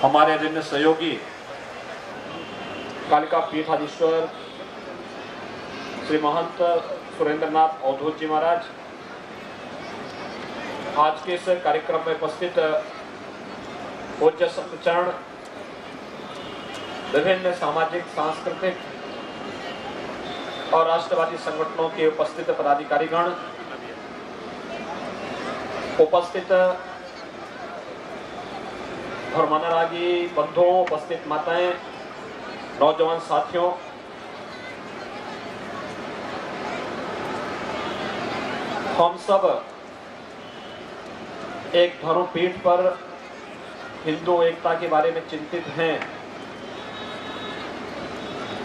हमारे ऋण सहयोगी कालिका पीठाधीश्वर श्री महंत सुरेंद्रनाथ अवधूत जी महाराज, आज के इस कार्यक्रम में उपस्थित पूज्य सत्यचरण, विभिन्न सामाजिक, सांस्कृतिक और राष्ट्रवादी संगठनों के उपस्थित पदाधिकारीगण, उपस्थित धर्मानुरागी बंधुओं, उपस्थित माताएं, नौजवान साथियों, हम सब एक धर्मपीठ पर हिंदू एकता के बारे में चिंतित हैं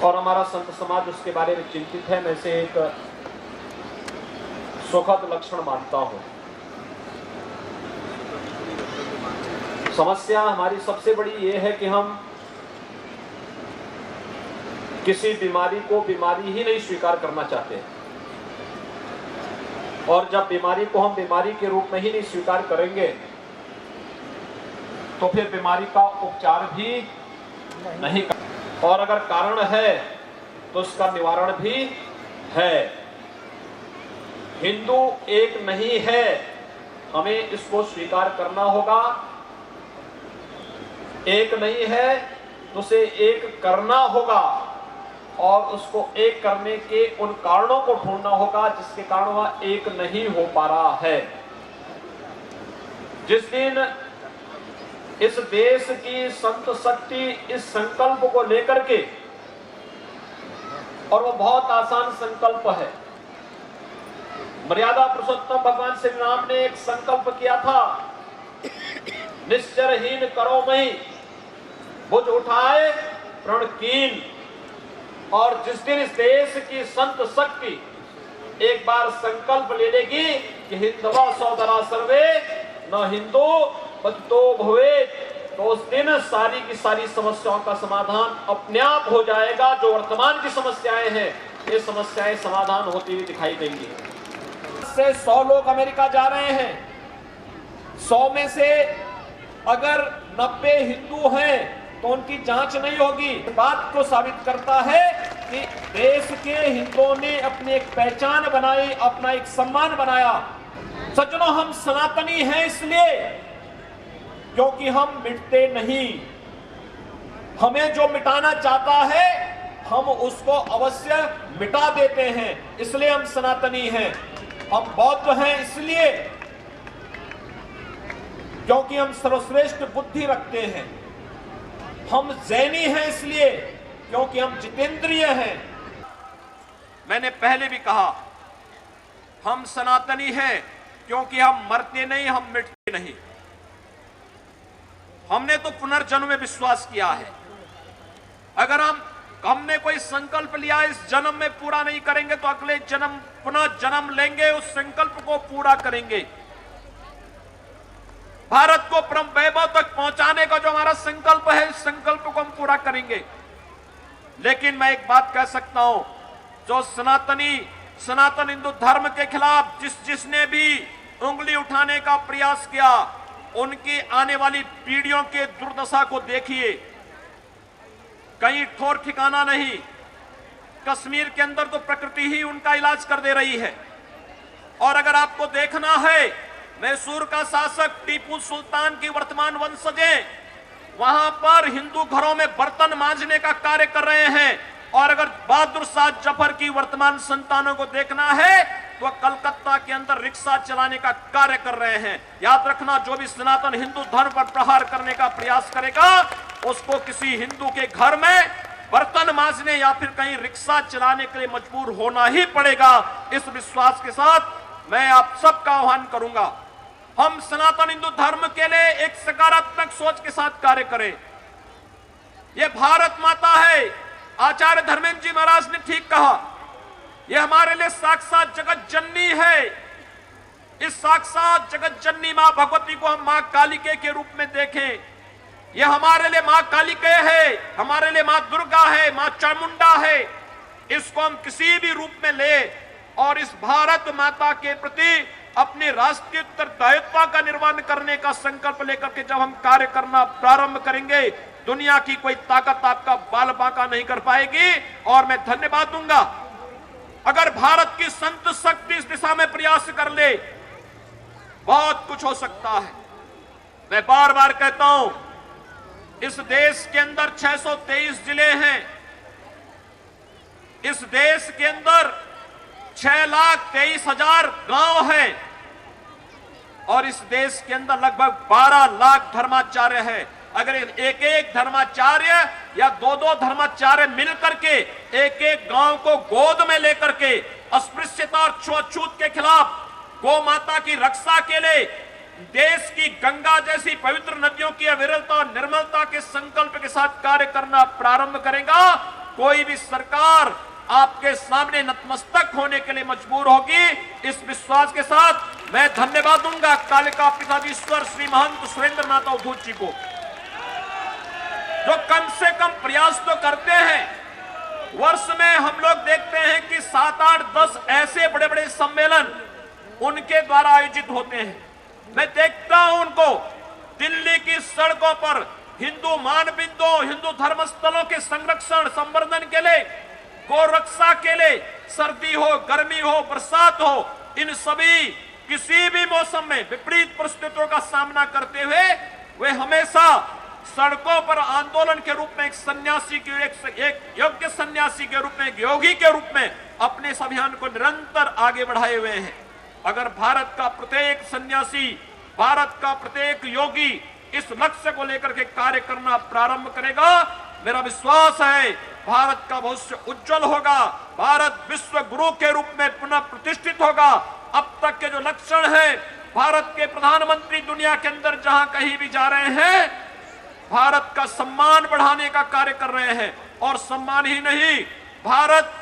और हमारा संत समाज उसके बारे में चिंतित है। मैं इसे एक सुखद लक्षण मानता हूं। समस्या हमारी सबसे बड़ी ये है कि हम किसी बीमारी को बीमारी ही नहीं स्वीकार करना चाहते, और जब बीमारी को हम बीमारी के रूप में ही नहीं स्वीकार करेंगे तो फिर बीमारी का उपचार भी नहीं कर, और अगर कारण है तो उसका निवारण भी है। हिंदू एक नहीं है, हमें इसको स्वीकार करना होगा। एक नहीं है तो उसे एक करना होगा और उसको एक करने के उन कारणों को ढूंढना होगा जिसके कारण वह एक नहीं हो पा रहा है। जिस दिन इस देश की संत शक्ति इस संकल्प को लेकर के, और वो बहुत आसान संकल्प है, मर्यादा पुरुषोत्तम भगवान श्री राम ने एक संकल्प किया था, निश्चरहीन करो मई बुझ उठाए प्रण कीन। और जिस दिन इस देश की संत शक्ति एक बार संकल्प ले लेगी कि हिंदवा सौदरा सर्वे न हिंदू बंतो भवे, तो उस दिन सारी की सारी समस्याओं का समाधान अपने आप हो जाएगा। जो वर्तमान की समस्याएं हैं, ये समस्याएं समाधान होती हुई दिखाई देंगी। से 100 लोग अमेरिका जा रहे हैं, 100 में से अगर 90 हिंदू हैं तो उनकी जांच नहीं होगी। बात को साबित करता है कि देश के हिंदुओं ने अपनी एक पहचान बनाई, अपना एक सम्मान बनाया। सज्जनों, हम सनातनी हैं इसलिए क्योंकि हम मिटते नहीं। हमें जो मिटाना चाहता है हम उसको अवश्य मिटा देते हैं, इसलिए हम सनातनी हैं। हम बौद्ध हैं इसलिए क्योंकि हम सर्वश्रेष्ठ बुद्धि रखते हैं। हम जैनी हैं इसलिए क्योंकि हम जितेंद्रिय हैं। मैंने पहले भी कहा, हम सनातनी हैं क्योंकि हम मरते नहीं, हम मिटते नहीं। हमने तो पुनर्जन्म में विश्वास किया है। अगर हमने कोई संकल्प लिया, इस जन्म में पूरा नहीं करेंगे तो अगले जन्म पुनः जन्म लेंगे, उस संकल्प को पूरा करेंगे। भारत को परम वैभव तक पहुंचाने का जो हमारा संकल्प है, इस संकल्प को हम पूरा करेंगे। लेकिन मैं एक बात कह सकता हूं, जो सनातन हिंदू धर्म के खिलाफ जिसने भी उंगली उठाने का प्रयास किया, उनकी आने वाली पीढ़ियों के दुर्दशा को देखिए। कहीं ठौर ठिकाना नहीं, कश्मीर के अंदर तो प्रकृति ही उनका इलाज कर दे रही है। और अगर आपको देखना है, मैसूर का शासक टीपू सुल्तान की वर्तमान वंशजें वहां पर हिंदू घरों में बर्तन मांजने का कार्य कर रहे हैं। और अगर बहादुर शाह जफर की वर्तमान संतानों को देखना है तो कलकत्ता के अंदर रिक्शा चलाने का कार्य कर रहे हैं। याद रखना, जो भी सनातन हिंदू धर्म पर प्रहार करने का प्रयास करेगा, उसको किसी हिंदू के घर में बर्तन मांजने या फिर कहीं रिक्शा चलाने के लिए मजबूर होना ही पड़ेगा। इस विश्वास के साथ मैं आप सबका आह्वान करूंगा, हम सनातन हिंदू धर्म के लिए एक सकारात्मक सोच के साथ कार्य करें। यह भारत माता है। आचार्य धर्मेंद्र जी महाराज ने ठीक कहा, यह हमारे लिए साक्षात जगत जननी है। इस साक्षात जगत जननी मां भगवती को हम मां कालिके के रूप में देखें। यह हमारे लिए मां कालिके है, हमारे लिए मां दुर्गा है, मां चामुंडा है। इसको हम किसी भी रूप में ले और इस भारत माता के प्रति अपनी राष्ट्रीय उत्तरदायित्व का निर्वहन करने का संकल्प लेकर के जब हम कार्य करना प्रारंभ करेंगे, दुनिया की कोई ताकत आपका बाल बांका नहीं कर पाएगी। और मैं धन्यवाद दूंगा, अगर भारत की संत शक्ति इस दिशा में प्रयास कर ले, बहुत कुछ हो सकता है। मैं बार बार कहता हूं, इस देश के अंदर 623 जिले हैं। इस देश के अंदर 6,23,000 गांव हैं और इस देश के अंदर लगभग 12 लाख धर्माचार्य हैं। अगर एक एक धर्माचार्य या दो दो धर्माचार्य मिलकर के एक एक गांव को गोद में लेकर के अस्पृश्यता और छूआछूत के खिलाफ, गौ माता की रक्षा के लिए, देश की गंगा जैसी पवित्र नदियों की अविरलता और निर्मलता के संकल्प के साथ कार्य करना प्रारंभ करेगा, कोई भी सरकार आपके सामने नतमस्तक होने के लिए मजबूर होगी। इस विश्वास के साथ मैं धन्यवाद दूंगा कालिका पीठाधीश्वर श्री महंत सुरेंद्र नाथ अवधूत जी को, जो कम से कम प्रयास तो करते हैं। वर्ष में हम लोग देखते हैं कि 7, 8, 10 ऐसे बड़े बड़े सम्मेलन उनके द्वारा आयोजित होते हैं। मैं देखता हूं उनको दिल्ली की सड़कों पर हिंदू मानबिंदुओं, हिंदू धर्मस्थलों के संरक्षण संवर्धन के लिए, गौ रक्षा के लिए, सर्दी हो, गर्मी हो, बरसात हो, इन सभी किसी भी मौसम में विपरीत परिस्थितियों का सामना करते हुए वे हमेशा सड़कों पर आंदोलन के रूप में एक सन्यासी के एक योग्य सन्यासी के रूप में, एक योगी के रूप में अपने इस अभियान को निरंतर आगे बढ़ाए हुए हैं। अगर भारत का प्रत्येक सन्यासी, भारत का प्रत्येक योगी इस लक्ष्य को लेकर के कार्य करना प्रारंभ करेगा, मेरा विश्वास है भारत का भविष्य उज्जवल होगा, भारत विश्व गुरु के रूप में पुनः प्रतिष्ठित होगा। अब तक के जो लक्षण है, भारत के प्रधानमंत्री दुनिया के अंदर जहां कहीं भी जा रहे हैं, भारत का सम्मान बढ़ाने का कार्य कर रहे हैं। और सम्मान ही नहीं, भारत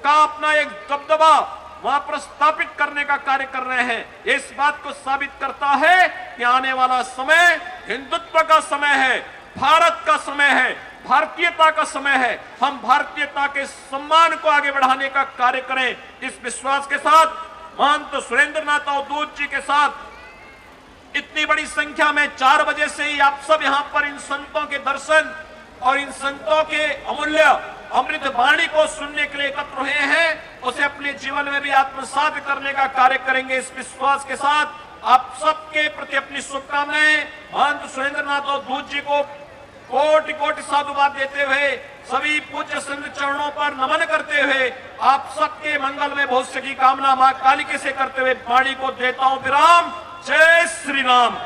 का अपना एक दबदबा वहां पर स्थापित करने का कार्य कर रहे हैं। ये इस बात को साबित करता है कि आने वाला समय हिंदुत्व का समय है, भारत का समय है, भारतीयता का समय है। हम भारतीयता के सम्मान को आगे बढ़ाने का कार्य करें। इस विश्वास के साथ महंत सुरेंद्र नाथ अवधूत जी के साथ इतनी बड़ी संख्या में 4 बजे से ही आप सब यहां पर इन संतों के दर्शन और इन संतों के अमूल्य अमृत वाणी को सुनने के लिए एकत्र हुए हैं, उसे अपने जीवन में भी आत्मसात करने का कार्य करेंगे। इस विश्वास के साथ आप सबके प्रति अपनी शुभकामनाएं महंत सुरेंद्र नाथ अवधूत जी को कोटि कोटि साधुवाद देते हुए, सभी पूज्य संत चरणों पर नमन करते हुए, आप सबके मंगल में भविष्य की कामना मां कालिका से करते हुए वाणी को देता हूं विराम। जय श्री राम।